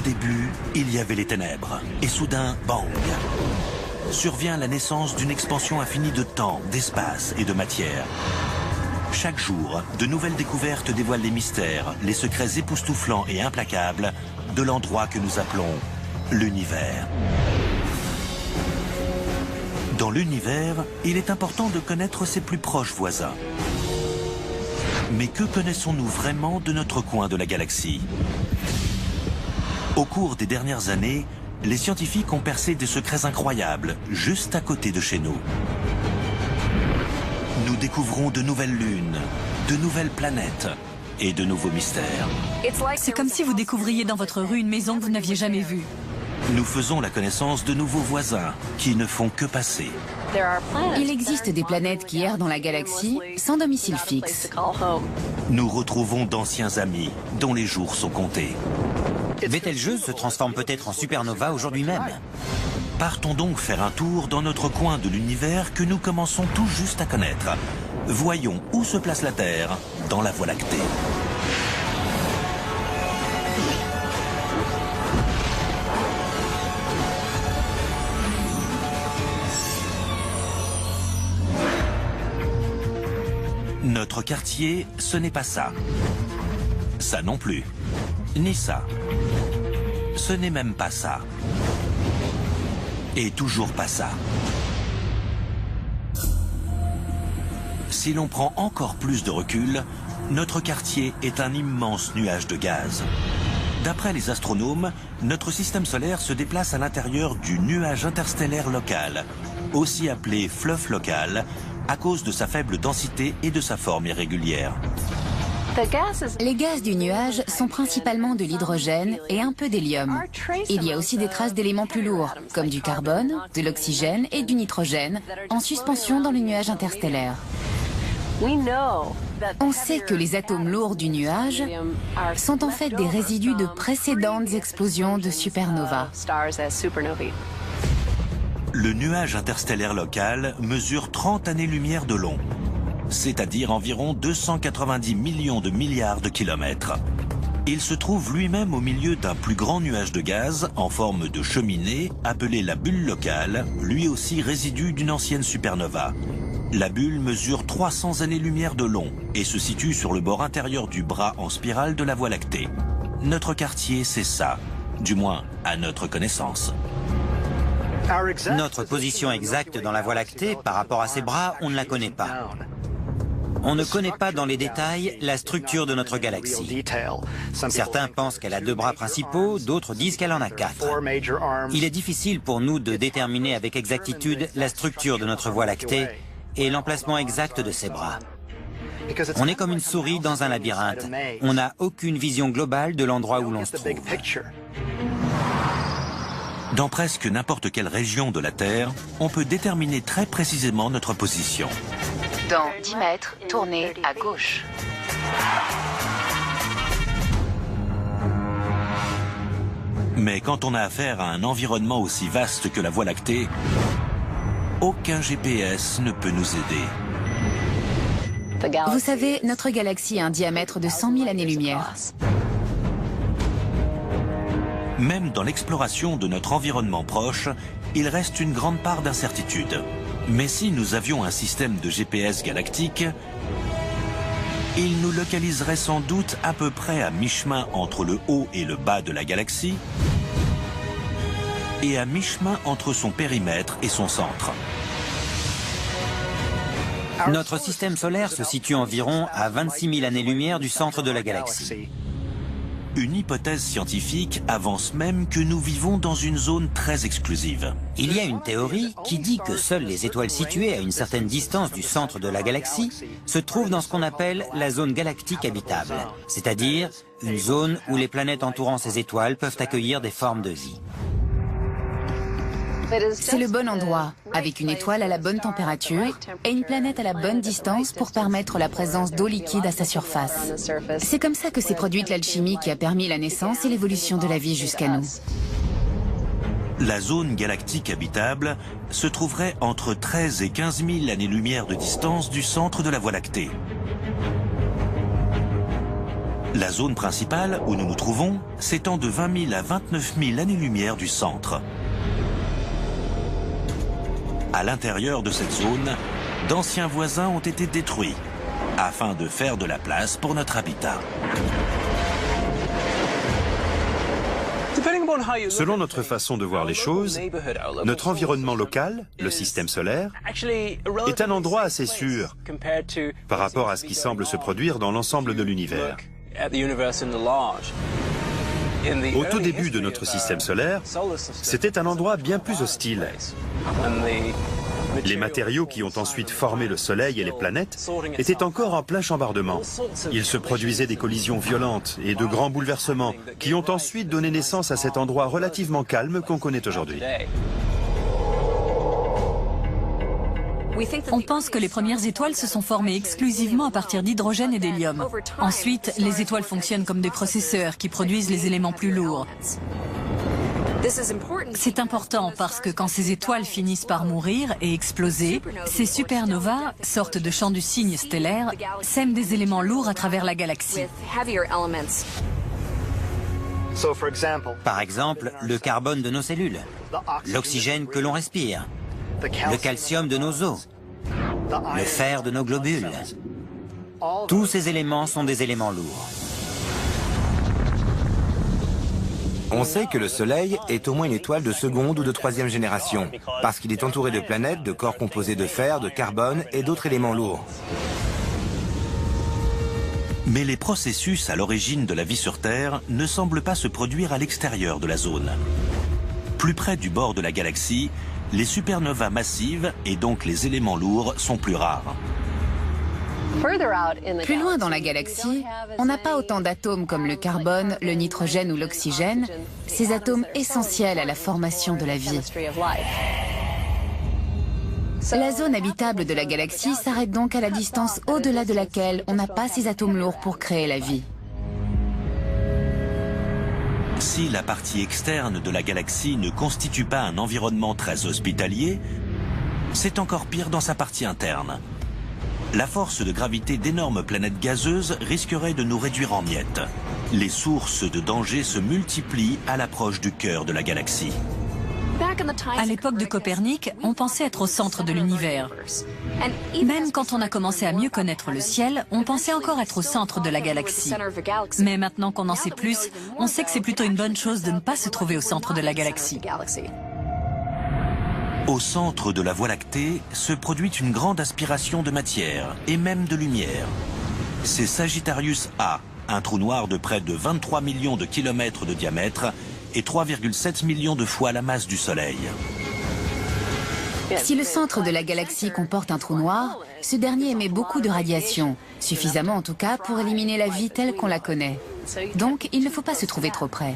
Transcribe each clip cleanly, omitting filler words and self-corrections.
début, il y avait les ténèbres. Et soudain, bang! Survient la naissance d'une expansion infinie de temps, d'espace et de matière. Chaque jour, de nouvelles découvertes dévoilent les mystères, les secrets époustouflants et implacables de l'endroit que nous appelons l'univers. Dans l'univers, il est important de connaître ses plus proches voisins. Mais que connaissons-nous vraiment de notre coin de la galaxie? Au cours des dernières années, les scientifiques ont percé des secrets incroyables, juste à côté de chez nous. Nous découvrons de nouvelles lunes, de nouvelles planètes et de nouveaux mystères. C'est comme si vous découvriez dans votre rue une maison que vous n'aviez jamais vue. Nous faisons la connaissance de nouveaux voisins qui ne font que passer. Il existe des planètes qui errent dans la galaxie sans domicile fixe. Nous retrouvons d'anciens amis dont les jours sont comptés. Betelgeuse se transforme peut-être en supernova aujourd'hui même. Partons donc faire un tour dans notre coin de l'univers que nous commençons tout juste à connaître. Voyons où se place la Terre dans la Voie lactée. Notre quartier, ce n'est pas ça. Ça non plus. Ni ça. Ce n'est même pas ça. Et toujours pas ça. Si l'on prend encore plus de recul, notre quartier est un immense nuage de gaz. D'après les astronomes, notre système solaire se déplace à l'intérieur du nuage interstellaire local, aussi appelé fleuve local, à cause de sa faible densité et de sa forme irrégulière. Les gaz du nuage sont principalement de l'hydrogène et un peu d'hélium. Il y a aussi des traces d'éléments plus lourds, comme du carbone, de l'oxygène et du nitrogène, en suspension dans le nuage interstellaire. On sait que les atomes lourds du nuage sont en fait des résidus de précédentes explosions de supernovas. Le nuage interstellaire local mesure 30 années-lumière de long, c'est-à-dire environ 290 millions de milliards de kilomètres. Il se trouve lui-même au milieu d'un plus grand nuage de gaz en forme de cheminée appelé la bulle locale, lui aussi résidu d'une ancienne supernova. La bulle mesure 300 années-lumière de long et se situe sur le bord intérieur du bras en spirale de la Voie lactée. Notre quartier, c'est ça, du moins à notre connaissance. Notre position exacte dans la Voie lactée par rapport à ces bras, on ne la connaît pas. On ne connaît pas dans les détails la structure de notre galaxie. Certains pensent qu'elle a 2 bras principaux, d'autres disent qu'elle en a 4. Il est difficile pour nous de déterminer avec exactitude la structure de notre Voie lactée et l'emplacement exact de ses bras. On est comme une souris dans un labyrinthe. On n'a aucune vision globale de l'endroit où l'on se trouve. Dans presque n'importe quelle région de la Terre, on peut déterminer très précisément notre position. Dans 10 mètres, tournez à gauche. Mais quand on a affaire à un environnement aussi vaste que la Voie lactée, aucun GPS ne peut nous aider. Vous savez, notre galaxie a un diamètre de 100 000 années-lumière. Même dans l'exploration de notre environnement proche, il reste une grande part d'incertitude. Mais si nous avions un système de GPS galactique, il nous localiserait sans doute à peu près à mi-chemin entre le haut et le bas de la galaxie et à mi-chemin entre son périmètre et son centre. Notre système solaire se situe environ à 26 000 années-lumière du centre de la galaxie. Une hypothèse scientifique avance même que nous vivons dans une zone très exclusive. Il y a une théorie qui dit que seules les étoiles situées à une certaine distance du centre de la galaxie se trouvent dans ce qu'on appelle la zone galactique habitable, c'est-à-dire une zone où les planètes entourant ces étoiles peuvent accueillir des formes de vie. C'est le bon endroit, avec une étoile à la bonne température et une planète à la bonne distance pour permettre la présence d'eau liquide à sa surface. C'est comme ça que s'est produite l'alchimie qui a permis la naissance et l'évolution de la vie jusqu'à nous. La zone galactique habitable se trouverait entre 13 et 15 000 années-lumière de distance du centre de la Voie lactée. La zone principale où nous nous trouvons s'étend de 20 000 à 29 000 années-lumière du centre. À l'intérieur de cette zone, d'anciens voisins ont été détruits afin de faire de la place pour notre habitat. Selon notre façon de voir les choses, notre environnement local, le système solaire, est un endroit assez sûr par rapport à ce qui semble se produire dans l'ensemble de l'univers. Au tout début de notre système solaire, c'était un endroit bien plus hostile. Les matériaux qui ont ensuite formé le Soleil et les planètes étaient encore en plein chambardement. Il se produisait des collisions violentes et de grands bouleversements qui ont ensuite donné naissance à cet endroit relativement calme qu'on connaît aujourd'hui. On pense que les premières étoiles se sont formées exclusivement à partir d'hydrogène et d'hélium. Ensuite, les étoiles fonctionnent comme des processeurs qui produisent les éléments plus lourds. C'est important parce que quand ces étoiles finissent par mourir et exploser, ces supernovas, sortes de champs du cygne stellaire, sèment des éléments lourds à travers la galaxie. Par exemple, le carbone de nos cellules, l'oxygène que l'on respire, le calcium de nos os, le fer de nos globules. Tous ces éléments sont des éléments lourds. On sait que le Soleil est au moins une étoile de seconde ou de troisième génération, parce qu'il est entouré de planètes, de corps composés de fer, de carbone et d'autres éléments lourds. Mais les processus à l'origine de la vie sur Terre ne semblent pas se produire à l'extérieur de la zone. Plus près du bord de la galaxie, les supernovas massives et donc les éléments lourds sont plus rares. Plus loin dans la galaxie, on n'a pas autant d'atomes comme le carbone, le nitrogène ou l'oxygène, ces atomes essentiels à la formation de la vie. La zone habitable de la galaxie s'arrête donc à la distance au-delà de laquelle on n'a pas ces atomes lourds pour créer la vie. Si la partie externe de la galaxie ne constitue pas un environnement très hospitalier, c'est encore pire dans sa partie interne. La force de gravité d'énormes planètes gazeuses risquerait de nous réduire en miettes. Les sources de danger se multiplient à l'approche du cœur de la galaxie. À l'époque de Copernic, on pensait être au centre de l'univers. Même quand on a commencé à mieux connaître le ciel, on pensait encore être au centre de la galaxie. Mais maintenant qu'on en sait plus, on sait que c'est plutôt une bonne chose de ne pas se trouver au centre de la galaxie. Au centre de la Voie lactée se produit une grande aspiration de matière et même de lumière. C'est Sagittarius A, un trou noir de près de 23 millions de kilomètres de diamètre et 3,7 millions de fois la masse du Soleil. Si le centre de la galaxie comporte un trou noir, ce dernier émet beaucoup de radiation, suffisamment en tout cas pour éliminer la vie telle qu'on la connaît. Donc il ne faut pas se trouver trop près.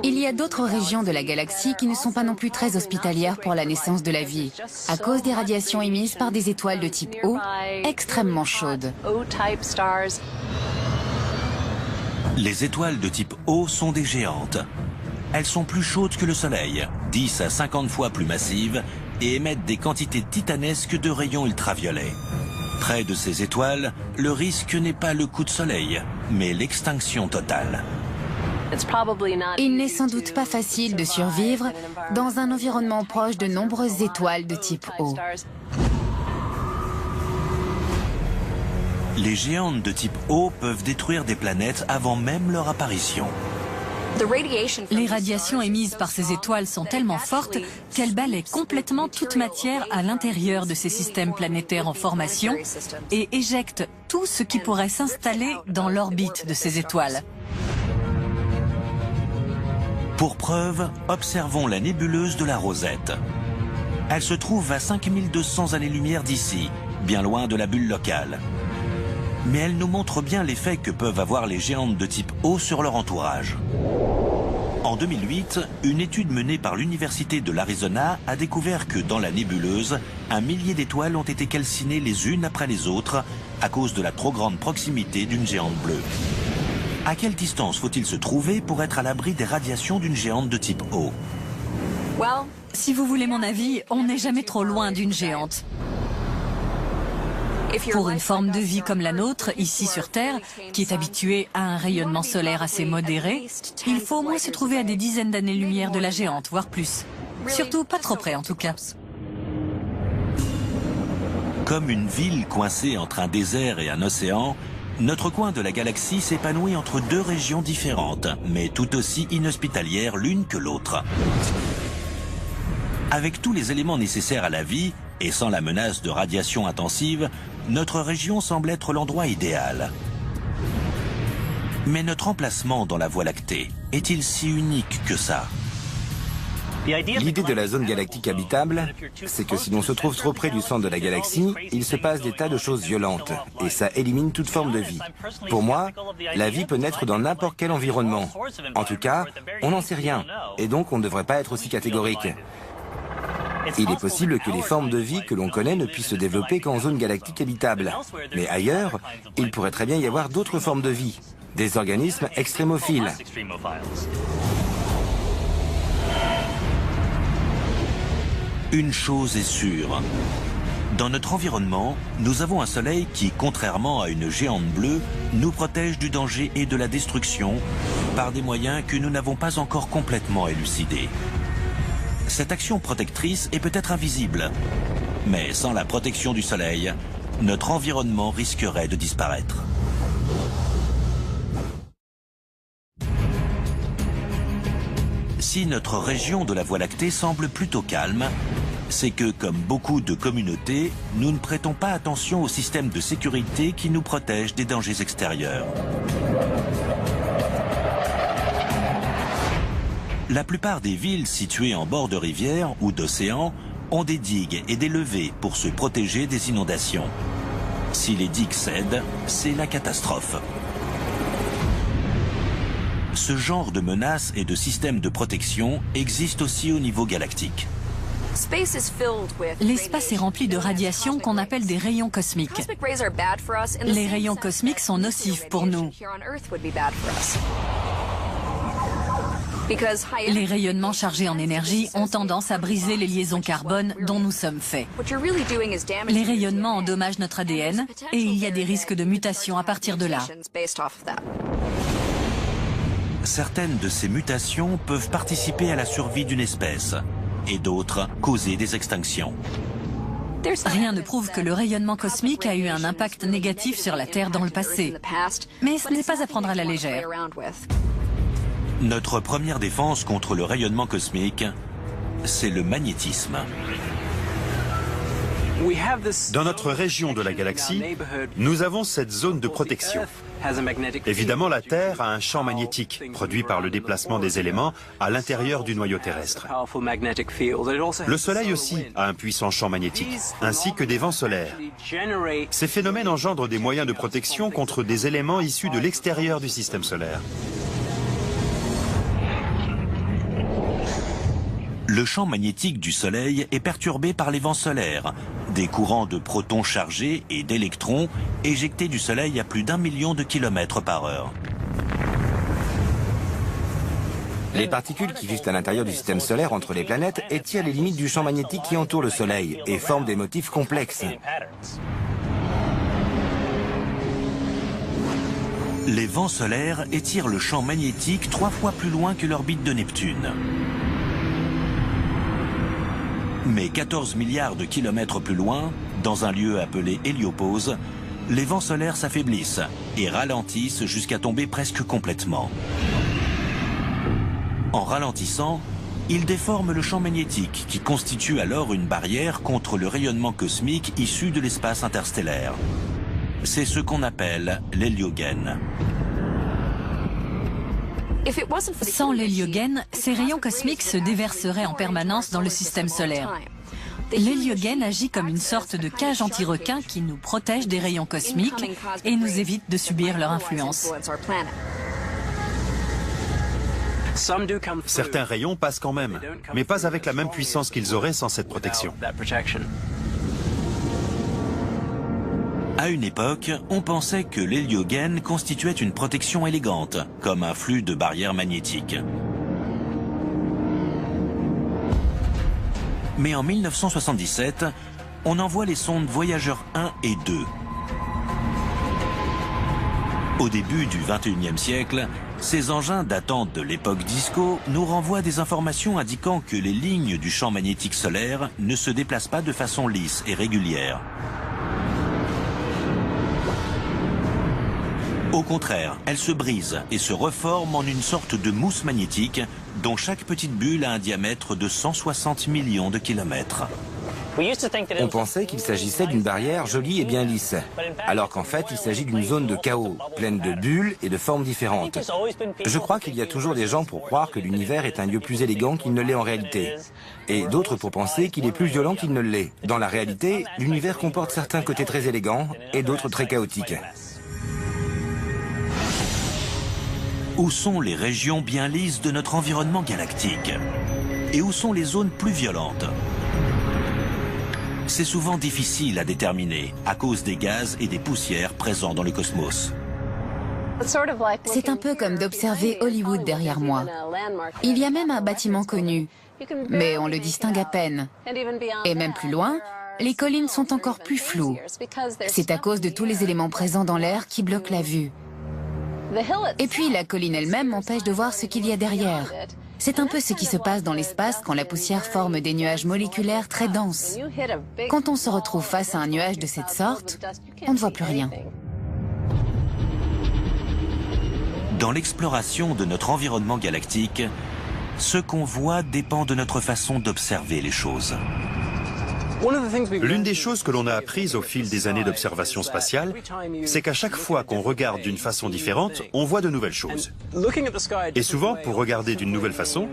Il y a d'autres régions de la galaxie qui ne sont pas non plus très hospitalières pour la naissance de la vie, à cause des radiations émises par des étoiles de type O, extrêmement chaudes. Les étoiles de type O sont des géantes. Elles sont plus chaudes que le Soleil, 10 à 50 fois plus massives, et émettent des quantités titanesques de rayons ultraviolets. Près de ces étoiles, le risque n'est pas le coup de soleil, mais l'extinction totale. Il n'est sans doute pas facile de survivre dans un environnement proche de nombreuses étoiles de type O. Les géantes de type O peuvent détruire des planètes avant même leur apparition. Les radiations émises par ces étoiles sont tellement fortes qu'elles balaient complètement toute matière à l'intérieur de ces systèmes planétaires en formation et éjectent tout ce qui pourrait s'installer dans l'orbite de ces étoiles. Pour preuve, observons la nébuleuse de la Rosette. Elle se trouve à 5200 années-lumière d'ici, bien loin de la bulle locale. Mais elle nous montre bien l'effet que peuvent avoir les géantes de type O sur leur entourage. En 2008, une étude menée par l'Université de l'Arizona a découvert que dans la nébuleuse, 1 millier d'étoiles ont été calcinées les unes après les autres à cause de la trop grande proximité d'une géante bleue. À quelle distance faut-il se trouver pour être à l'abri des radiations d'une géante de type O? Si vous voulez mon avis, on n'est jamais trop loin d'une géante. Pour une forme de vie comme la nôtre, ici sur Terre, qui est habituée à un rayonnement solaire assez modéré, il faut au moins se trouver à des dizaines d'années-lumière de la géante, voire plus. Surtout pas trop près en tout cas. Comme une ville coincée entre un désert et un océan, notre coin de la galaxie s'épanouit entre deux régions différentes, mais tout aussi inhospitalières l'une que l'autre. Avec tous les éléments nécessaires à la vie, et sans la menace de radiation intensive, notre région semble être l'endroit idéal. Mais notre emplacement dans la Voie lactée est-il si unique que ça ? L'idée de la zone galactique habitable, c'est que si l'on se trouve trop près du centre de la galaxie, il se passe des tas de choses violentes, et ça élimine toute forme de vie. Pour moi, la vie peut naître dans n'importe quel environnement. En tout cas, on n'en sait rien, et donc on ne devrait pas être aussi catégorique. Il est possible que les formes de vie que l'on connaît ne puissent se développer qu'en zone galactique habitable. Mais ailleurs, il pourrait très bien y avoir d'autres formes de vie, des organismes extrémophiles. Une chose est sûre. Dans notre environnement, nous avons un soleil qui, contrairement à une géante bleue, nous protège du danger et de la destruction par des moyens que nous n'avons pas encore complètement élucidés. Cette action protectrice est peut-être invisible, mais sans la protection du soleil, notre environnement risquerait de disparaître. Si notre région de la Voie lactée semble plutôt calme, c'est que, comme beaucoup de communautés, nous ne prêtons pas attention au système de sécurité qui nous protège des dangers extérieurs. La plupart des villes situées en bord de rivières ou d'océans ont des digues et des levées pour se protéger des inondations. Si les digues cèdent, c'est la catastrophe. Ce genre de menaces et de systèmes de protection existent aussi au niveau galactique. L'espace est rempli de radiations qu'on appelle des rayons cosmiques. Les rayons cosmiques sont nocifs pour nous. Les rayonnements chargés en énergie ont tendance à briser les liaisons carbone dont nous sommes faits. Les rayonnements endommagent notre ADN et il y a des risques de mutation à partir de là. Certaines de ces mutations peuvent participer à la survie d'une espèce et d'autres causer des extinctions. Rien ne prouve que le rayonnement cosmique a eu un impact négatif sur la Terre dans le passé. Mais ce n'est pas à prendre à la légère. Notre première défense contre le rayonnement cosmique, c'est le magnétisme. Dans notre région de la galaxie, nous avons cette zone de protection. Évidemment, la Terre a un champ magnétique, produit par le déplacement des éléments à l'intérieur du noyau terrestre. Le Soleil aussi a un puissant champ magnétique, ainsi que des vents solaires. Ces phénomènes engendrent des moyens de protection contre des éléments issus de l'extérieur du système solaire. Le champ magnétique du Soleil est perturbé par les vents solaires, des courants de protons chargés et d'électrons éjectés du Soleil à plus d'1 million de kilomètres par heure. Les particules qui vivent à l'intérieur du système solaire entre les planètes étirent les limites du champ magnétique qui entoure le Soleil et forment des motifs complexes. Les vents solaires étirent le champ magnétique 3 fois plus loin que l'orbite de Neptune. Mais 14 milliards de kilomètres plus loin, dans un lieu appelé héliopause, les vents solaires s'affaiblissent et ralentissent jusqu'à tomber presque complètement. En ralentissant, ils déforment le champ magnétique qui constitue alors une barrière contre le rayonnement cosmique issu de l'espace interstellaire. C'est ce qu'on appelle l'héliogène. Sans l'héliogène, ces rayons cosmiques se déverseraient en permanence dans le système solaire. L'héliogène agit comme une sorte de cage anti-requin qui nous protège des rayons cosmiques et nous évite de subir leur influence. Certains rayons passent quand même, mais pas avec la même puissance qu'ils auraient sans cette protection. À une époque, on pensait que l'héliogène constituait une protection élégante, comme un flux de barrières magnétiques. Mais en 1977, on envoie les sondes Voyager 1 et 2 Au début du XXIe siècle, ces engins datant de l'époque disco nous renvoient des informations indiquant que les lignes du champ magnétique solaire ne se déplacent pas de façon lisse et régulière. Au contraire, elles se brisent et se reforment en une sorte de mousse magnétique dont chaque petite bulle a un diamètre de 160 millions de kilomètres. On pensait qu'il s'agissait d'une barrière jolie et bien lisse, alors qu'en fait il s'agit d'une zone de chaos, pleine de bulles et de formes différentes. Je crois qu'il y a toujours des gens pour croire que l'univers est un lieu plus élégant qu'il ne l'est en réalité, et d'autres pour penser qu'il est plus violent qu'il ne l'est. Dans la réalité, l'univers comporte certains côtés très élégants et d'autres très chaotiques. Où sont les régions bien lisses de notre environnement galactique? Et où sont les zones plus violentes? C'est souvent difficile à déterminer à cause des gaz et des poussières présents dans le cosmos. C'est un peu comme d'observer Hollywood derrière moi. Il y a même un bâtiment connu, mais on le distingue à peine. Et même plus loin, les collines sont encore plus floues. C'est à cause de tous les éléments présents dans l'air qui bloquent la vue. Et puis la colline elle-même m'empêche de voir ce qu'il y a derrière. C'est un peu ce qui se passe dans l'espace quand la poussière forme des nuages moléculaires très denses. Quand on se retrouve face à un nuage de cette sorte, on ne voit plus rien. Dans l'exploration de notre environnement galactique, ce qu'on voit dépend de notre façon d'observer les choses. L'une des choses que l'on a apprises au fil des années d'observation spatiale, c'est qu'à chaque fois qu'on regarde d'une façon différente, on voit de nouvelles choses. Et souvent, pour regarder d'une nouvelle façon,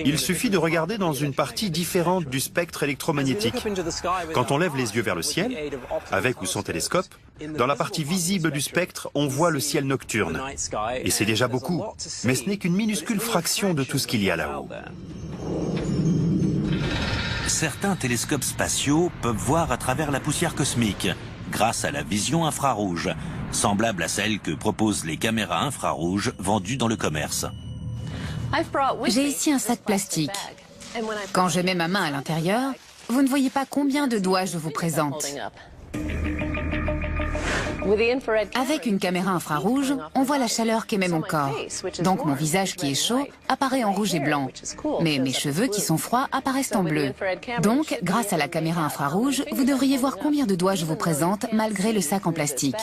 il suffit de regarder dans une partie différente du spectre électromagnétique. Quand on lève les yeux vers le ciel, avec ou sans télescope, dans la partie visible du spectre, on voit le ciel nocturne. Et c'est déjà beaucoup, mais ce n'est qu'une minuscule fraction de tout ce qu'il y a là-haut. Certains télescopes spatiaux peuvent voir à travers la poussière cosmique, grâce à la vision infrarouge, semblable à celle que proposent les caméras infrarouges vendues dans le commerce. J'ai ici un sac plastique. Quand je mets ma main à l'intérieur, vous ne voyez pas combien de doigts je vous présente. Avec une caméra infrarouge, on voit la chaleur qu'émet mon corps. Donc mon visage qui est chaud apparaît en rouge et blanc. Mais mes cheveux qui sont froids apparaissent en bleu. Donc, grâce à la caméra infrarouge, vous devriez voir combien de doigts je vous présente malgré le sac en plastique.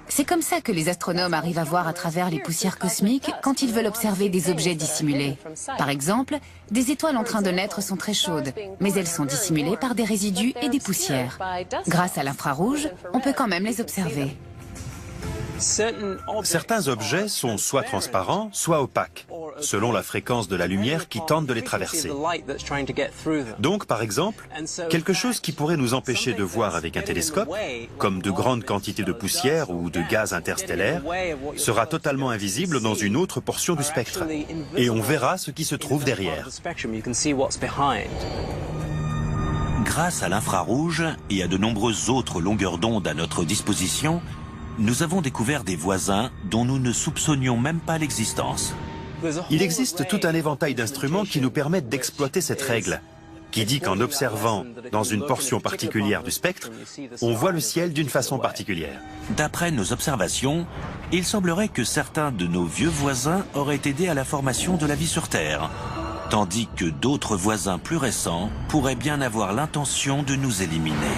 C'est comme ça que les astronomes arrivent à voir à travers les poussières cosmiques quand ils veulent observer des objets dissimulés. Par exemple, des étoiles en train de naître sont très chaudes, mais elles sont dissimulées par des résidus et des poussières. Grâce à l'infrarouge, on peut quand même les observer. Certains objets sont soit transparents, soit opaques, selon la fréquence de la lumière qui tente de les traverser. Donc, par exemple, quelque chose qui pourrait nous empêcher de voir avec un télescope, comme de grandes quantités de poussière ou de gaz interstellaires, sera totalement invisible dans une autre portion du spectre. Et on verra ce qui se trouve derrière. Grâce à l'infrarouge et à de nombreuses autres longueurs d'onde à notre disposition, nous avons découvert des voisins dont nous ne soupçonnions même pas l'existence. Il existe tout un éventail d'instruments qui nous permettent d'exploiter cette règle, qui dit qu'en observant dans une portion particulière du spectre, on voit le ciel d'une façon particulière. D'après nos observations, il semblerait que certains de nos vieux voisins auraient aidé à la formation de la vie sur Terre, tandis que d'autres voisins plus récents pourraient bien avoir l'intention de nous éliminer.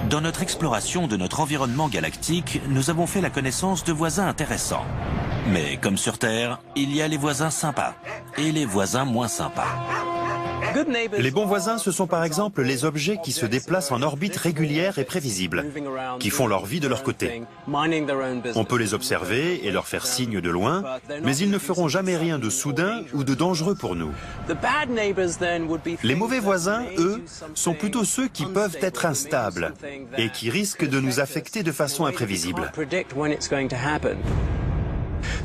Dans notre exploration de notre environnement galactique, nous avons fait la connaissance de voisins intéressants. Mais comme sur Terre, il y a les voisins sympas et les voisins moins sympas. Les bons voisins, ce sont par exemple les objets qui se déplacent en orbite régulière et prévisible, qui font leur vie de leur côté. On peut les observer et leur faire signe de loin, mais ils ne feront jamais rien de soudain ou de dangereux pour nous. Les mauvais voisins, eux, sont plutôt ceux qui peuvent être instables et qui risquent de nous affecter de façon imprévisible.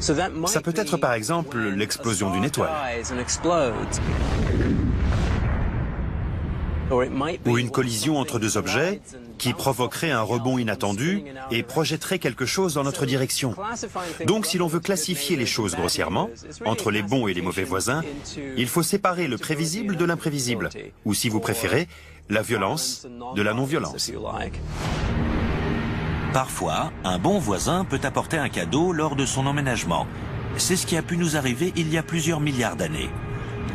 Ça peut être par exemple l'explosion d'une étoile. Ou une collision entre deux objets qui provoquerait un rebond inattendu et projetterait quelque chose dans notre direction. Donc si l'on veut classifier les choses grossièrement, entre les bons et les mauvais voisins, il faut séparer le prévisible de l'imprévisible, ou si vous préférez, la violence de la non-violence. Parfois, un bon voisin peut apporter un cadeau lors de son emménagement. C'est ce qui a pu nous arriver il y a plusieurs milliards d'années.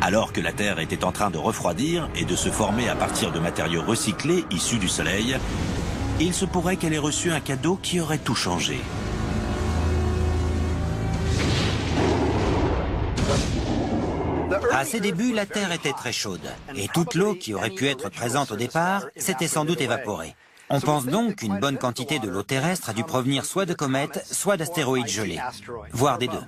Alors que la Terre était en train de refroidir et de se former à partir de matériaux recyclés issus du Soleil, il se pourrait qu'elle ait reçu un cadeau qui aurait tout changé. À ses débuts, la Terre était très chaude, et toute l'eau qui aurait pu être présente au départ s'était sans doute évaporée. On pense donc qu'une bonne quantité de l'eau terrestre a dû provenir soit de comètes, soit d'astéroïdes gelés, voire des deux.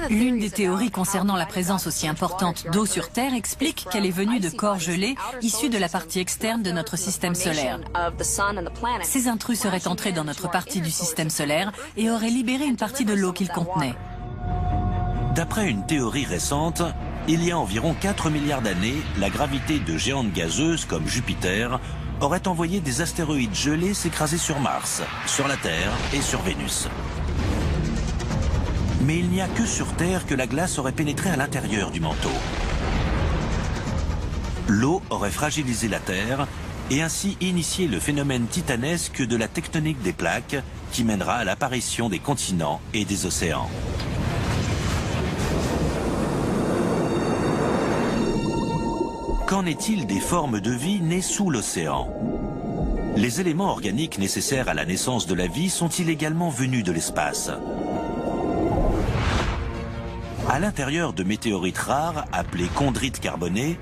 L'une des théories concernant la présence aussi importante d'eau sur Terre explique qu'elle est venue de corps gelés issus de la partie externe de notre système solaire. Ces intrus seraient entrés dans notre partie du système solaire et auraient libéré une partie de l'eau qu'ils contenaient. D'après une théorie récente, il y a environ 4 milliards d'années, la gravité de géantes gazeuses comme Jupiter aurait envoyé des astéroïdes gelés s'écraser sur Mars, sur la Terre et sur Vénus. Mais il n'y a que sur Terre que la glace aurait pénétré à l'intérieur du manteau. L'eau aurait fragilisé la Terre et ainsi initié le phénomène titanesque de la tectonique des plaques qui mènera à l'apparition des continents et des océans. Qu'en est-il des formes de vie nées sous l'océan? Les éléments organiques nécessaires à la naissance de la vie sont-ils également venus de l'espace? À l'intérieur de météorites rares, appelées chondrites carbonées,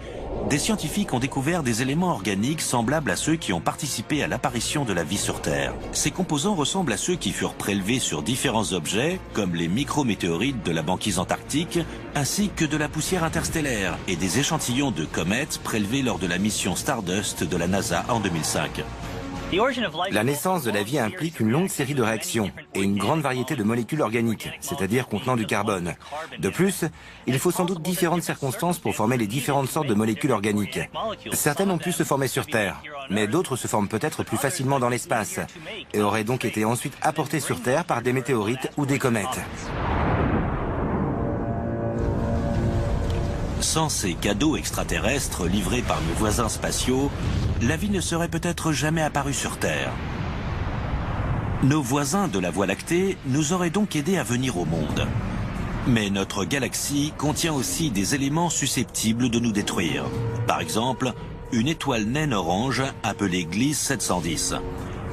des scientifiques ont découvert des éléments organiques semblables à ceux qui ont participé à l'apparition de la vie sur Terre. Ces composants ressemblent à ceux qui furent prélevés sur différents objets, comme les micrométéorites de la banquise antarctique, ainsi que de la poussière interstellaire et des échantillons de comètes prélevés lors de la mission Stardust de la NASA en 2005. La naissance de la vie implique une longue série de réactions et une grande variété de molécules organiques, c'est-à-dire contenant du carbone. De plus, il faut sans doute différentes circonstances pour former les différentes sortes de molécules organiques. Certaines ont pu se former sur Terre, mais d'autres se forment peut-être plus facilement dans l'espace et auraient donc été ensuite apportées sur Terre par des météorites ou des comètes. Sans ces cadeaux extraterrestres livrés par nos voisins spatiaux, la vie ne serait peut-être jamais apparue sur Terre. Nos voisins de la Voie lactée nous auraient donc aidés à venir au monde. Mais notre galaxie contient aussi des éléments susceptibles de nous détruire. Par exemple, une étoile naine orange appelée Gliese 710.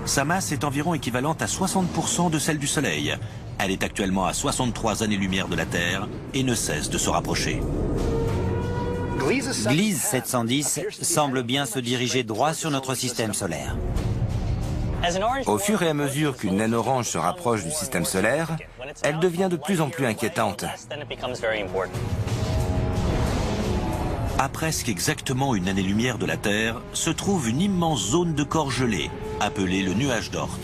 Sa masse est environ équivalente à 60% de celle du Soleil. Elle est actuellement à 63 années-lumière de la Terre et ne cesse de se rapprocher. Gliese 710 semble bien se diriger droit sur notre système solaire. Au fur et à mesure qu'une naine orange se rapproche du système solaire, elle devient de plus en plus inquiétante. À presque exactement une année-lumière de la Terre, se trouve une immense zone de corps gelés, appelée le nuage d'Oort.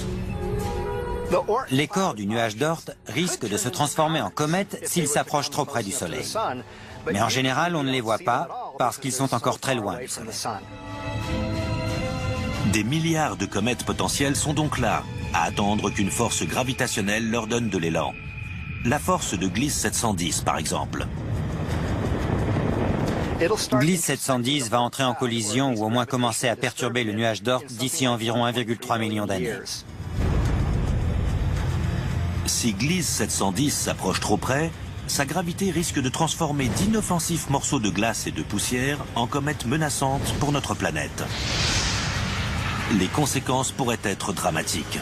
Les corps du nuage d'Oort risquent de se transformer en comètes s'ils s'approchent trop près du Soleil. Mais en général, on ne les voit pas parce qu'ils sont encore très loin du Soleil. Des milliards de comètes potentielles sont donc là, à attendre qu'une force gravitationnelle leur donne de l'élan. La force de Gliese 710, par exemple. Gliese 710 va entrer en collision ou au moins commencer à perturber le nuage d'Oort d'ici environ 1,3 million d'années. Si Gliese 710 s'approche trop près, sa gravité risque de transformer d'inoffensifs morceaux de glace et de poussière en comètes menaçantes pour notre planète. Les conséquences pourraient être dramatiques.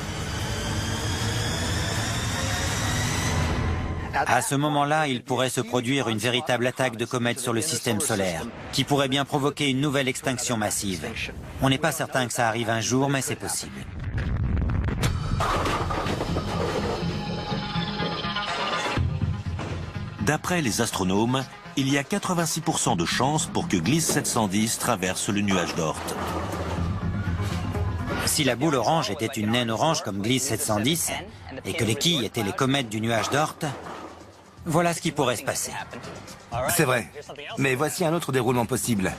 À ce moment-là, il pourrait se produire une véritable attaque de comètes sur le système solaire, qui pourrait bien provoquer une nouvelle extinction massive. On n'est pas certain que ça arrive un jour, mais c'est possible. D'après les astronomes, il y a 86% de chances pour que Gliese 710 traverse le nuage d'Oort. Si la boule orange était une naine orange comme Gliese 710, et que les quilles étaient les comètes du nuage d'Oort, voilà ce qui pourrait se passer. C'est vrai, mais voici un autre déroulement possible.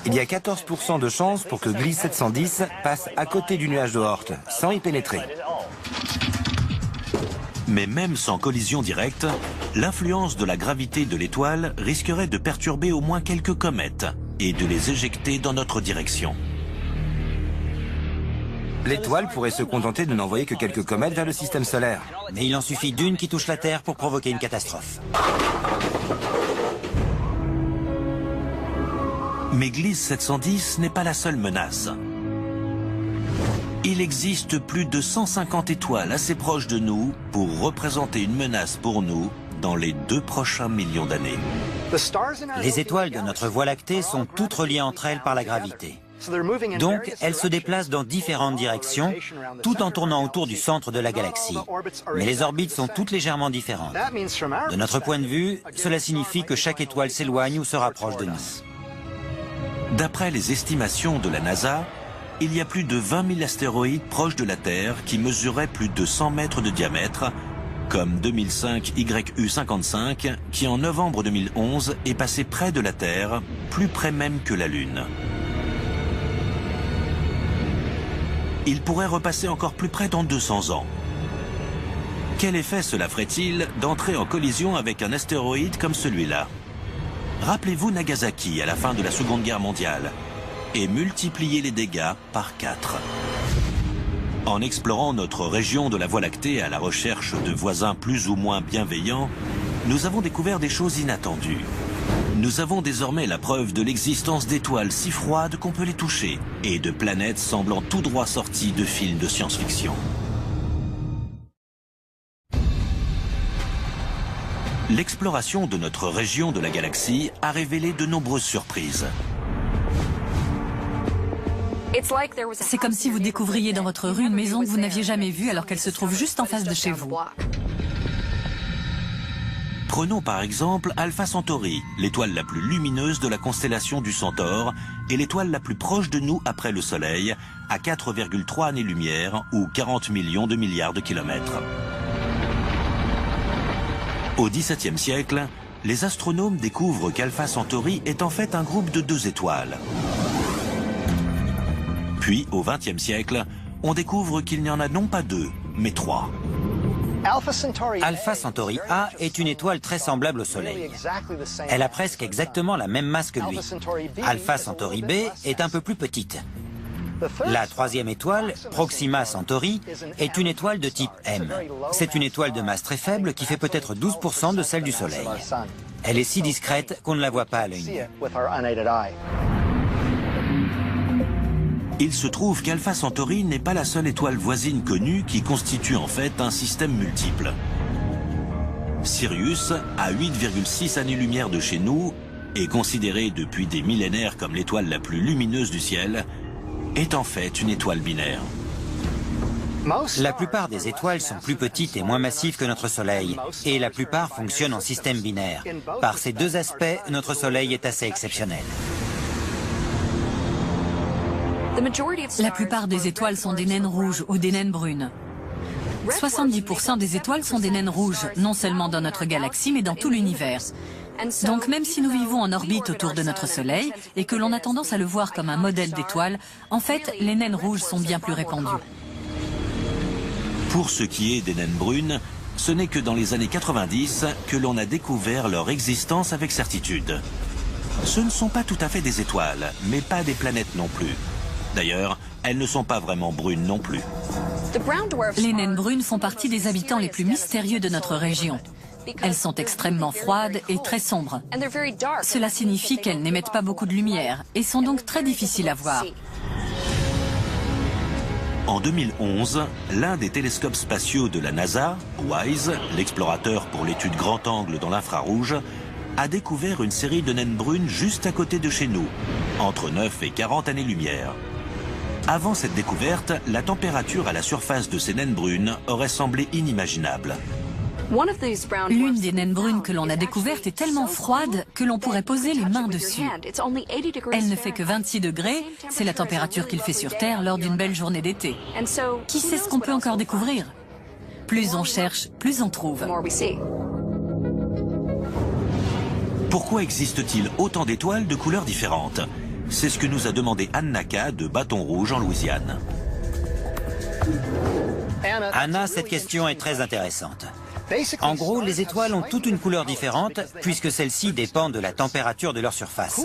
Il y a 14% de chances pour que Gliese 710 passe à côté du nuage d'Oort, sans y pénétrer. Mais même sans collision directe, l'influence de la gravité de l'étoile risquerait de perturber au moins quelques comètes et de les éjecter dans notre direction. L'étoile pourrait se contenter de n'envoyer que quelques comètes vers le système solaire. Mais il en suffit d'une qui touche la Terre pour provoquer une catastrophe. Mais Gliese 710 n'est pas la seule menace. Il existe plus de 150 étoiles assez proches de nous pour représenter une menace pour nous dans les 2 prochains millions d'années. Les étoiles de notre Voie lactée sont toutes reliées entre elles par la gravité. Donc, elles se déplacent dans différentes directions, tout en tournant autour du centre de la galaxie. Mais les orbites sont toutes légèrement différentes. De notre point de vue, cela signifie que chaque étoile s'éloigne ou se rapproche de nous. D'après les estimations de la NASA, il y a plus de 20 000 astéroïdes proches de la Terre qui mesuraient plus de 100 mètres de diamètre, comme 2005 YU55, qui en novembre 2011 est passé près de la Terre, plus près même que la Lune. Il pourrait repasser encore plus près dans 200 ans. Quel effet cela ferait-il d'entrer en collision avec un astéroïde comme celui-là? Rappelez-vous Nagasaki à la fin de la Seconde Guerre mondiale et multipliez les dégâts par 4. En explorant notre région de la Voie lactée à la recherche de voisins plus ou moins bienveillants, nous avons découvert des choses inattendues. Nous avons désormais la preuve de l'existence d'étoiles si froides qu'on peut les toucher et de planètes semblant tout droit sorties de films de science-fiction. L'exploration de notre région de la galaxie a révélé de nombreuses surprises. C'est comme si vous découvriez dans votre rue une maison que vous n'aviez jamais vue alors qu'elle se trouve juste en face de chez vous. Prenons par exemple Alpha Centauri, l'étoile la plus lumineuse de la constellation du Centaure et l'étoile la plus proche de nous après le Soleil, à 4,3 années-lumière ou 40 millions de milliards de kilomètres. Au XVIIe siècle, les astronomes découvrent qu'Alpha Centauri est en fait un groupe de 2 étoiles. Puis, au XXe siècle, on découvre qu'il n'y en a non pas 2, mais 3. Alpha Centauri A est une étoile très semblable au Soleil. Elle a presque exactement la même masse que lui. Alpha Centauri B est un peu plus petite. La 3e étoile, Proxima Centauri, est une étoile de type M. C'est une étoile de masse très faible qui fait peut-être 12% de celle du Soleil. Elle est si discrète qu'on ne la voit pas à l'œil nu. Il se trouve qu'Alpha Centauri n'est pas la seule étoile voisine connue qui constitue en fait un système multiple. Sirius, à 8,6 années-lumière de chez nous, et considérée depuis des millénaires comme l'étoile la plus lumineuse du ciel, est en fait une étoile binaire. La plupart des étoiles sont plus petites et moins massives que notre Soleil, et la plupart fonctionnent en système binaire. Par ces 2 aspects, notre Soleil est assez exceptionnel. La plupart des étoiles sont des naines rouges ou des naines brunes. 70% des étoiles sont des naines rouges, non seulement dans notre galaxie, mais dans tout l'univers. Donc même si nous vivons en orbite autour de notre Soleil et que l'on a tendance à le voir comme un modèle d'étoile, en fait, les naines rouges sont bien plus répandues. Pour ce qui est des naines brunes, ce n'est que dans les années 90 que l'on a découvert leur existence avec certitude. Ce ne sont pas tout à fait des étoiles, mais pas des planètes non plus. D'ailleurs, elles ne sont pas vraiment brunes non plus. Les naines brunes font partie des habitants les plus mystérieux de notre région. Elles sont extrêmement froides et très sombres. Cela signifie qu'elles n'émettent pas beaucoup de lumière et sont donc très difficiles à voir. En 2011, l'un des télescopes spatiaux de la NASA, WISE, l'explorateur pour l'étude grand angle dans l'infrarouge, a découvert une série de naines brunes juste à côté de chez nous, entre 9 et 40 années-lumière. Avant cette découverte, la température à la surface de ces naines brunes aurait semblé inimaginable. L'une des naines brunes que l'on a découverte est tellement froide que l'on pourrait poser les mains dessus. Elle ne fait que 26 degrés, c'est la température qu'il fait sur Terre lors d'une belle journée d'été. Qui sait ce qu'on peut encore découvrir? Plus on cherche, plus on trouve. Pourquoi existe-t-il autant d'étoiles de couleurs différentes? C'est ce que nous a demandé Anne Naka de Bâton Rouge en Louisiane. Anna, cette question est très intéressante. En gros, les étoiles ont toute une couleur différente puisque celles-ci dépendent de la température de leur surface.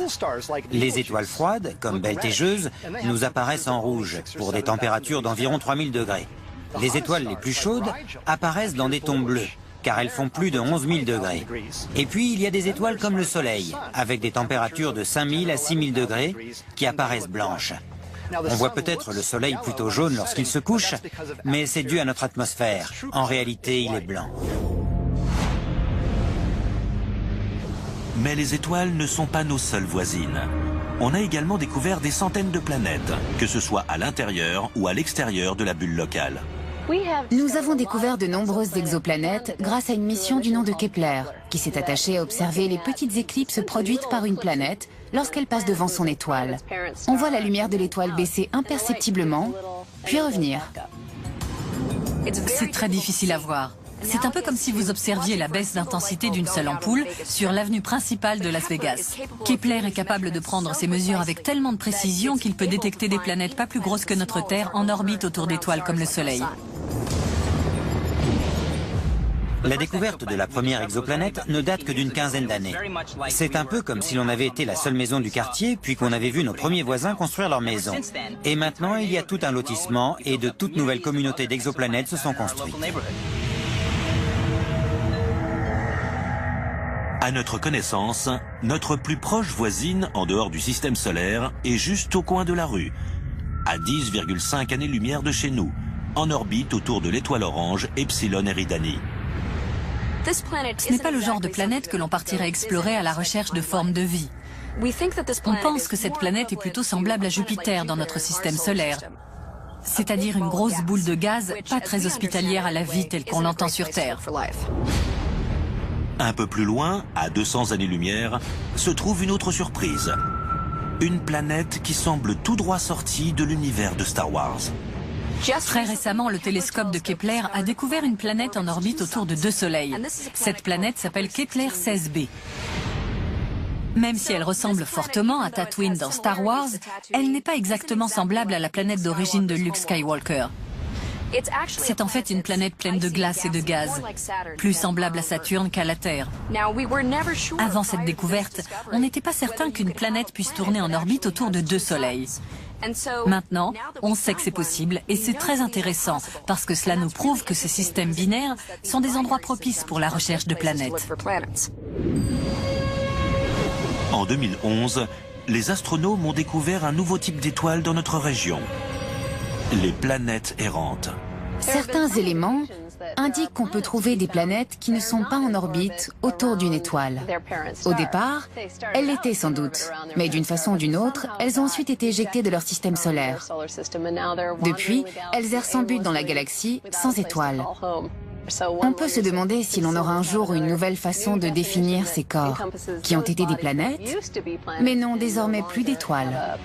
Les étoiles froides, comme Betelgeuse, nous apparaissent en rouge pour des températures d'environ 3000 degrés. Les étoiles les plus chaudes apparaissent dans des tons bleus, car elles font plus de 11 000 degrés. Et puis, il y a des étoiles comme le Soleil, avec des températures de 5000 à 6000 degrés, qui apparaissent blanches. On voit peut-être le Soleil plutôt jaune lorsqu'il se couche, mais c'est dû à notre atmosphère. En réalité, il est blanc. Mais les étoiles ne sont pas nos seules voisines. On a également découvert des centaines de planètes, que ce soit à l'intérieur ou à l'extérieur de la bulle locale. Nous avons découvert de nombreuses exoplanètes grâce à une mission du nom de Kepler, qui s'est attachée à observer les petites éclipses produites par une planète lorsqu'elle passe devant son étoile. On voit la lumière de l'étoile baisser imperceptiblement, puis revenir. C'est très difficile à voir. C'est un peu comme si vous observiez la baisse d'intensité d'une seule ampoule sur l'avenue principale de Las Vegas. Kepler est capable de prendre ces mesures avec tellement de précision qu'il peut détecter des planètes pas plus grosses que notre Terre en orbite autour d'étoiles comme le Soleil. La découverte de la première exoplanète ne date que d'une quinzaine d'années. C'est un peu comme si l'on avait été la seule maison du quartier, puis qu'on avait vu nos premiers voisins construire leur maison. Et maintenant, il y a tout un lotissement et de toutes nouvelles communautés d'exoplanètes se sont construites. À notre connaissance, notre plus proche voisine en dehors du système solaire est juste au coin de la rue, à 10,5 années-lumière de chez nous, en orbite autour de l'étoile orange Epsilon Eridani. Ce n'est pas le genre de planète que l'on partirait explorer à la recherche de formes de vie. On pense que cette planète est plutôt semblable à Jupiter dans notre système solaire, c'est-à-dire une grosse boule de gaz pas très hospitalière à la vie telle qu'on l'entend sur Terre. Un peu plus loin, à 200 années-lumière, se trouve une autre surprise. Une planète qui semble tout droit sortie de l'univers de Star Wars. Très récemment, le télescope de Kepler a découvert une planète en orbite autour de 2 soleils. Cette planète s'appelle Kepler 16b. Même si elle ressemble fortement à Tatooine dans Star Wars, elle n'est pas exactement semblable à la planète d'origine de Luke Skywalker. C'est en fait une planète pleine de glace et de gaz, plus semblable à Saturne qu'à la Terre. Avant cette découverte, on n'était pas certain qu'une planète puisse tourner en orbite autour de 2 soleils. Maintenant, on sait que c'est possible et c'est très intéressant parce que cela nous prouve que ces systèmes binaires sont des endroits propices pour la recherche de planètes. En 2011, les astronomes ont découvert un nouveau type d'étoile dans notre région. Les planètes errantes. Certains éléments indiquent qu'on peut trouver des planètes qui ne sont pas en orbite autour d'une étoile. Au départ, elles l'étaient sans doute, mais d'une façon ou d'une autre, elles ont ensuite été éjectées de leur système solaire. Depuis, elles errent sans but dans la galaxie, sans étoiles. On peut se demander si l'on aura un jour une nouvelle façon de définir ces corps, qui ont été des planètes, mais n'ont désormais plus d'étoiles.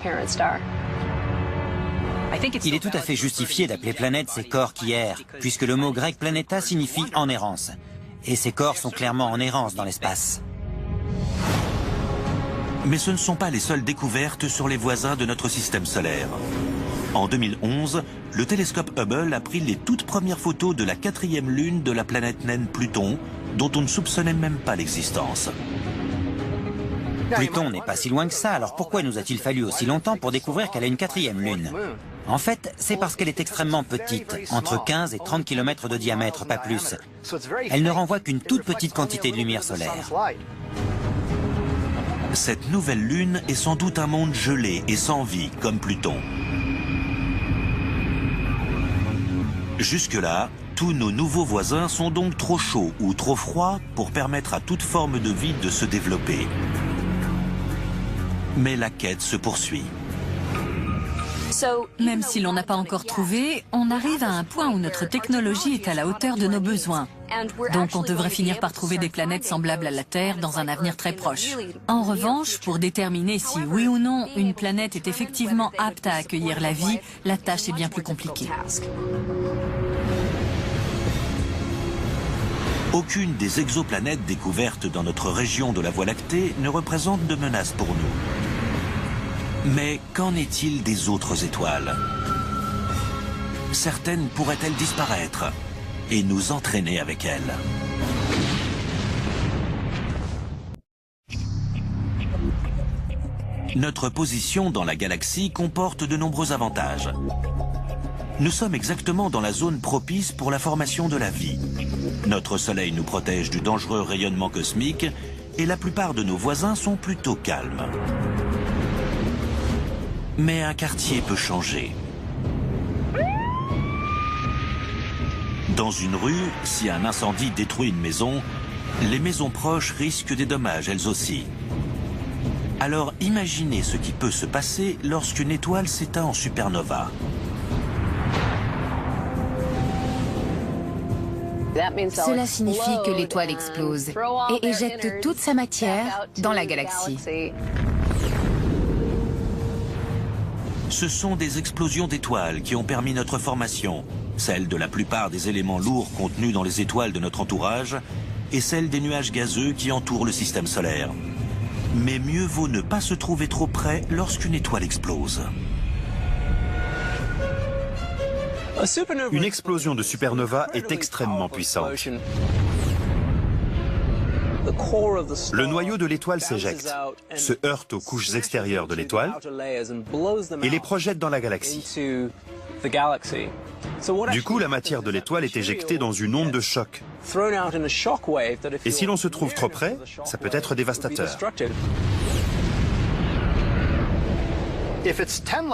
Il est tout à fait justifié d'appeler planète ces corps qui errent, puisque le mot grec planeta signifie en errance. Et ces corps sont clairement en errance dans l'espace. Mais ce ne sont pas les seules découvertes sur les voisins de notre système solaire. En 2011, le télescope Hubble a pris les toutes premières photos de la 4e lune de la planète naine Pluton, dont on ne soupçonnait même pas l'existence. Pluton n'est pas si loin que ça, alors pourquoi nous a-t-il fallu aussi longtemps pour découvrir qu'elle a une 4e lune? En fait, c'est parce qu'elle est extrêmement petite, entre 15 et 30 km de diamètre, pas plus. Elle ne renvoie qu'une toute petite quantité de lumière solaire. Cette nouvelle lune est sans doute un monde gelé et sans vie, comme Pluton. Jusque-là, tous nos nouveaux voisins sont donc trop chauds ou trop froids pour permettre à toute forme de vie de se développer. Mais la quête se poursuit. Même si l'on n'a pas encore trouvé, on arrive à un point où notre technologie est à la hauteur de nos besoins. Donc on devrait finir par trouver des planètes semblables à la Terre dans un avenir très proche. En revanche, pour déterminer si oui ou non une planète est effectivement apte à accueillir la vie, la tâche est bien plus compliquée. Aucune des exoplanètes découvertes dans notre région de la Voie lactée ne représente de menace pour nous. Mais qu'en est-il des autres étoiles? Certaines pourraient-elles disparaître et nous entraîner avec elles? Notre position dans la galaxie comporte de nombreux avantages. Nous sommes exactement dans la zone propice pour la formation de la vie. Notre Soleil nous protège du dangereux rayonnement cosmique et la plupart de nos voisins sont plutôt calmes. Mais un quartier peut changer. Dans une rue, si un incendie détruit une maison, les maisons proches risquent des dommages elles aussi. Alors imaginez ce qui peut se passer lorsqu'une étoile s'éteint en supernova. Cela signifie que l'étoile explose et éjecte toute sa matière dans la galaxie. Ce sont des explosions d'étoiles qui ont permis notre formation, celle de la plupart des éléments lourds contenus dans les étoiles de notre entourage et celle des nuages gazeux qui entourent le système solaire. Mais mieux vaut ne pas se trouver trop près lorsqu'une étoile explose. Une explosion de supernova est extrêmement puissante. Le noyau de l'étoile s'éjecte, se heurte aux couches extérieures de l'étoile et les projette dans la galaxie. Du coup, la matière de l'étoile est éjectée dans une onde de choc. Et si l'on se trouve trop près, ça peut être dévastateur.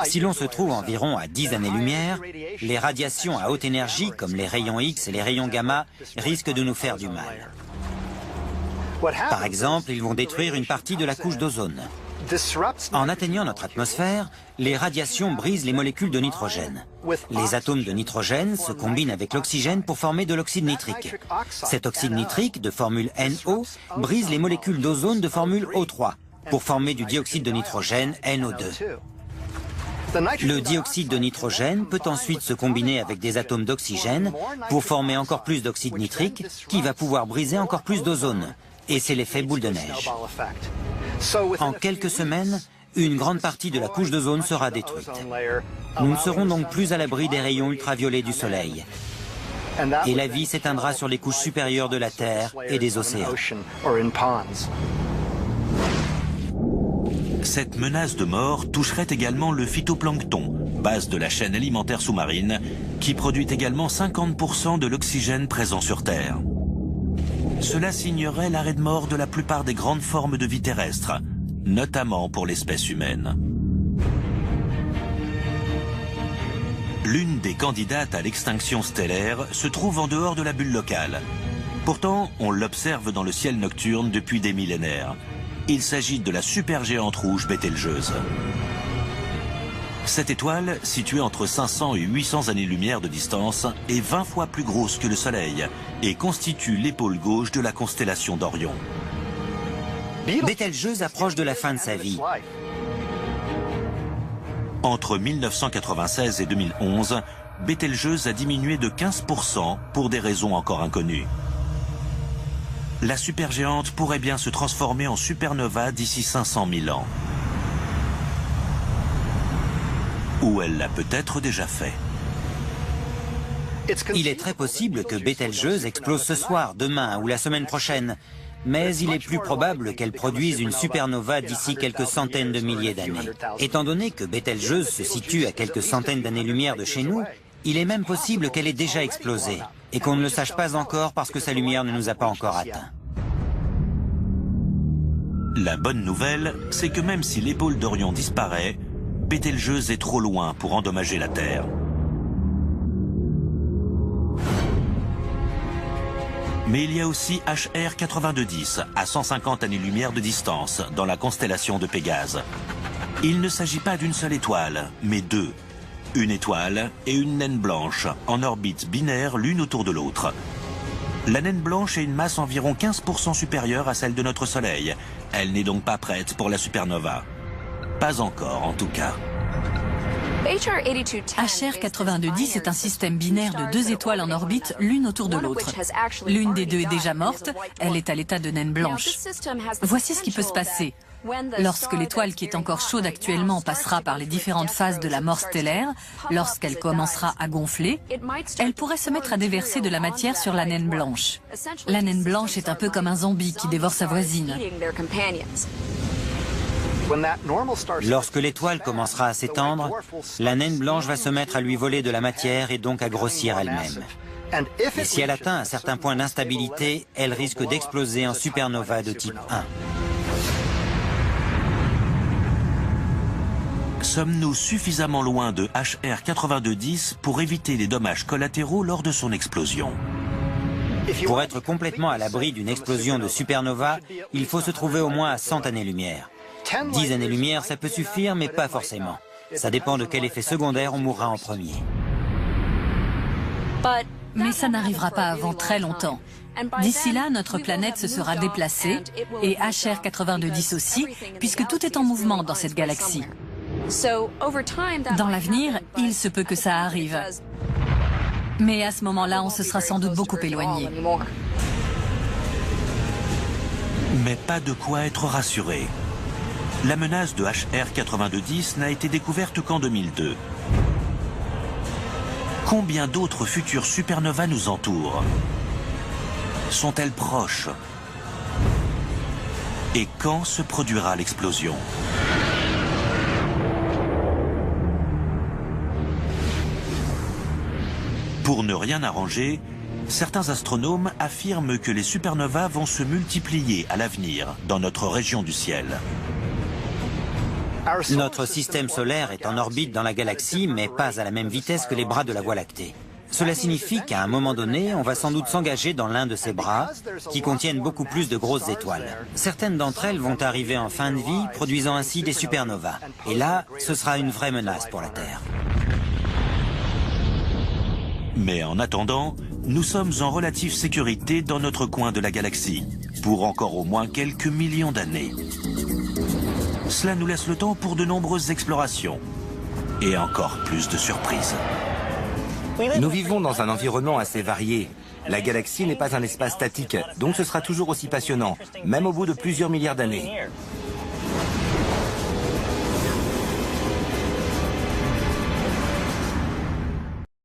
Si l'on se trouve environ à 10 années-lumière, les radiations à haute énergie, comme les rayons X et les rayons gamma, risquent de nous faire du mal. Par exemple, ils vont détruire une partie de la couche d'ozone. En atteignant notre atmosphère, les radiations brisent les molécules de nitrogène. Les atomes de nitrogène se combinent avec l'oxygène pour former de l'oxyde nitrique. Cet oxyde nitrique de formule NO brise les molécules d'ozone de formule O3 pour former du dioxyde de nitrogène NO2. Le dioxyde de nitrogène peut ensuite se combiner avec des atomes d'oxygène pour former encore plus d'oxyde nitrique qui va pouvoir briser encore plus d'ozone. Et c'est l'effet boule de neige. En quelques semaines, une grande partie de la couche d'ozone sera détruite. Nous ne serons donc plus à l'abri des rayons ultraviolets du Soleil. Et la vie s'éteindra sur les couches supérieures de la Terre et des océans. Cette menace de mort toucherait également le phytoplancton, base de la chaîne alimentaire sous-marine, qui produit également 50% de l'oxygène présent sur Terre. Cela signerait l'arrêt de mort de la plupart des grandes formes de vie terrestre, notamment pour l'espèce humaine. L'une des candidates à l'extinction stellaire se trouve en dehors de la bulle locale. Pourtant, on l'observe dans le ciel nocturne depuis des millénaires. Il s'agit de la supergéante rouge Bételgeuse. Cette étoile, située entre 500 et 800 années-lumière de distance, est 20 fois plus grosse que le Soleil et constitue l'épaule gauche de la constellation d'Orion. Bételgeuse approche de la fin de sa vie. Entre 1996 et 2011, Bételgeuse a diminué de 15% pour des raisons encore inconnues. La supergéante pourrait bien se transformer en supernova d'ici 500 000 ans. Ou elle l'a peut-être déjà fait. Il est très possible que Bételgeuse explose ce soir, demain ou la semaine prochaine. Mais il est plus probable qu'elle produise une supernova d'ici quelques centaines de milliers d'années. Étant donné que Bételgeuse se situe à quelques centaines d'années-lumière de chez nous, il est même possible qu'elle ait déjà explosé et qu'on ne le sache pas encore parce que sa lumière ne nous a pas encore atteints. La bonne nouvelle, c'est que même si l'épaule d'Orion disparaît, Bételgeuse est trop loin pour endommager la Terre. Mais il y a aussi HR 8210, à 150 années-lumière de distance, dans la constellation de Pégase. Il ne s'agit pas d'une seule étoile, mais deux. Une étoile et une naine blanche, en orbite binaire l'une autour de l'autre. La naine blanche a une masse environ 15% supérieure à celle de notre Soleil. Elle n'est donc pas prête pour la supernova. Pas encore, en tout cas. HR 8210 est un système binaire de deux étoiles en orbite, l'une autour de l'autre. L'une des deux est déjà morte, elle est à l'état de naine blanche. Voici ce qui peut se passer. Lorsque l'étoile qui est encore chaude actuellement passera par les différentes phases de la mort stellaire, lorsqu'elle commencera à gonfler, elle pourrait se mettre à déverser de la matière sur la naine blanche. La naine blanche est un peu comme un zombie qui dévore sa voisine. Lorsque l'étoile commencera à s'étendre, la naine blanche va se mettre à lui voler de la matière et donc à grossir elle-même. Et si elle atteint un certain point d'instabilité, elle risque d'exploser en supernova de type 1. Sommes-nous suffisamment loin de HR 8210 pour éviter les dommages collatéraux lors de son explosion? Pour être complètement à l'abri d'une explosion de supernova, il faut se trouver au moins à 100 années-lumière. 10 années-lumière, ça peut suffire, mais pas forcément. Ça dépend de quel effet secondaire on mourra en premier. Mais ça n'arrivera pas avant très longtemps. D'ici là, notre planète se sera déplacée, et HR 8210 aussi, puisque tout est en mouvement dans cette galaxie. Dans l'avenir, il se peut que ça arrive. Mais à ce moment-là, on se sera sans doute beaucoup éloigné. Mais pas de quoi être rassuré. La menace de HR 8210 n'a été découverte qu'en 2002. Combien d'autres futures supernovas nous entourent? Sont-elles proches? Et quand se produira l'explosion? Pour ne rien arranger, certains astronomes affirment que les supernovas vont se multiplier à l'avenir dans notre région du ciel. Notre système solaire est en orbite dans la galaxie, mais pas à la même vitesse que les bras de la Voie lactée. Cela signifie qu'à un moment donné, on va sans doute s'engager dans l'un de ces bras, qui contiennent beaucoup plus de grosses étoiles. Certaines d'entre elles vont arriver en fin de vie, produisant ainsi des supernovas. Et là, ce sera une vraie menace pour la Terre. Mais en attendant, nous sommes en relative sécurité dans notre coin de la galaxie, pour encore au moins quelques millions d'années. Cela nous laisse le temps pour de nombreuses explorations et encore plus de surprises. Nous vivons dans un environnement assez varié. La galaxie n'est pas un espace statique, donc ce sera toujours aussi passionnant, même au bout de plusieurs milliards d'années.